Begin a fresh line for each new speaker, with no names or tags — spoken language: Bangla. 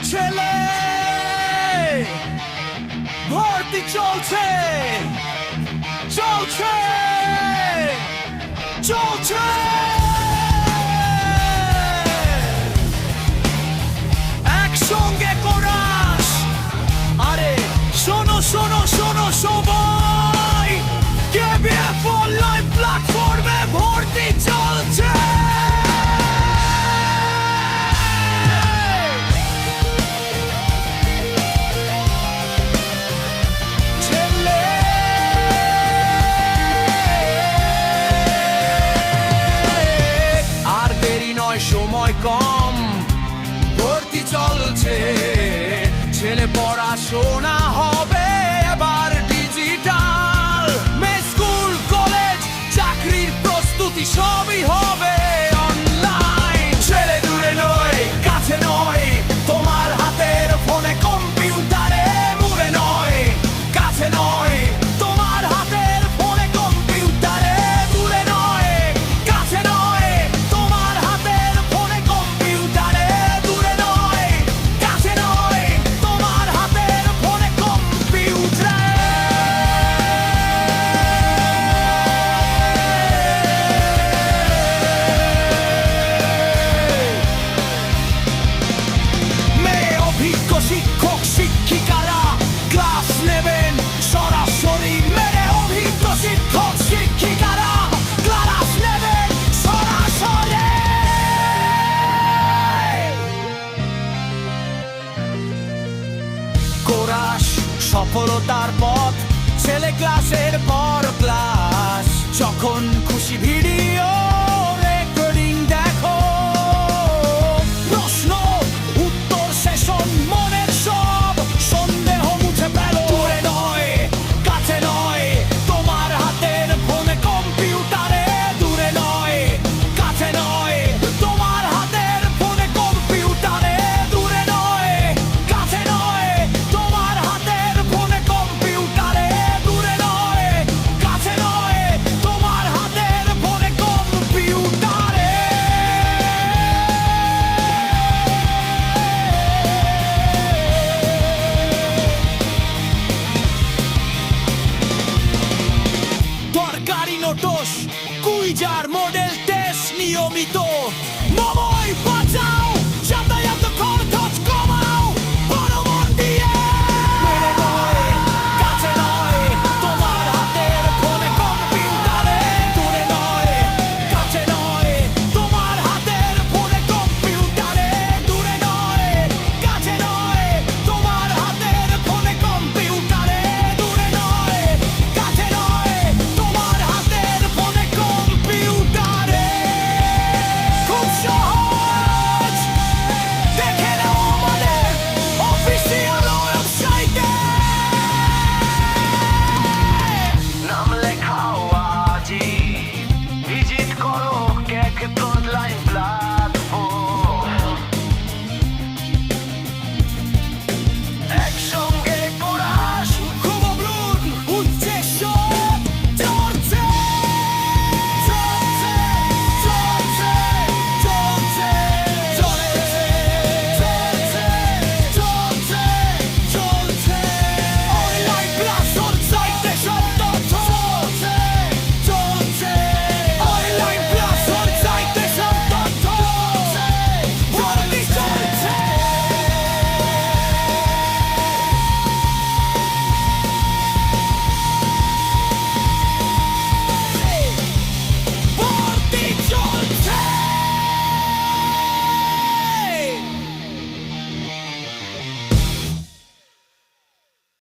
ছেলে ভর্তি চলছে চলছে চলছে একসঙ্গে কোরাস। আরে শোনো শোনো শোনো সবাই, কেবিএফ অনলাইন প্ল্যাটফর্মে ভর্তি চলছে। সময় কম, ভর্তি চলছে, ছেলে পড়াশোনা হবে এবার ডিজিটাল। স্কুল কলেজ চাকরির প্রস্তুতি সবই হবে অনলাইন। ছেলে দূরে নয় কাছে নয়, তোমার হাতের ফোনে কম্পিউটারে মুড়ে নয়, কাছে নয় তোমার হাতের ফোনে কম্পিউটারে দূরে নয়, কাছে নয় তোমার হাতের ফোনে কম্পিউটারে দূরে নয়, কাছে নয় তোমার হাতের ফোনে কম্পিউটারে। মেয়ে অভিজ্ঞ শিক্ষক শিক্ষিকারা ক্লাস নেবেন সরাসরি। মেয়ে অভিজ্ঞ শিক্ষক শিক্ষিকারা ক্লাস নেবেন সরাসরি। কোরাস সফলতার পথ, ছেলে ক্লাসের পর ক্লাস, যখন খুশি ভিডিও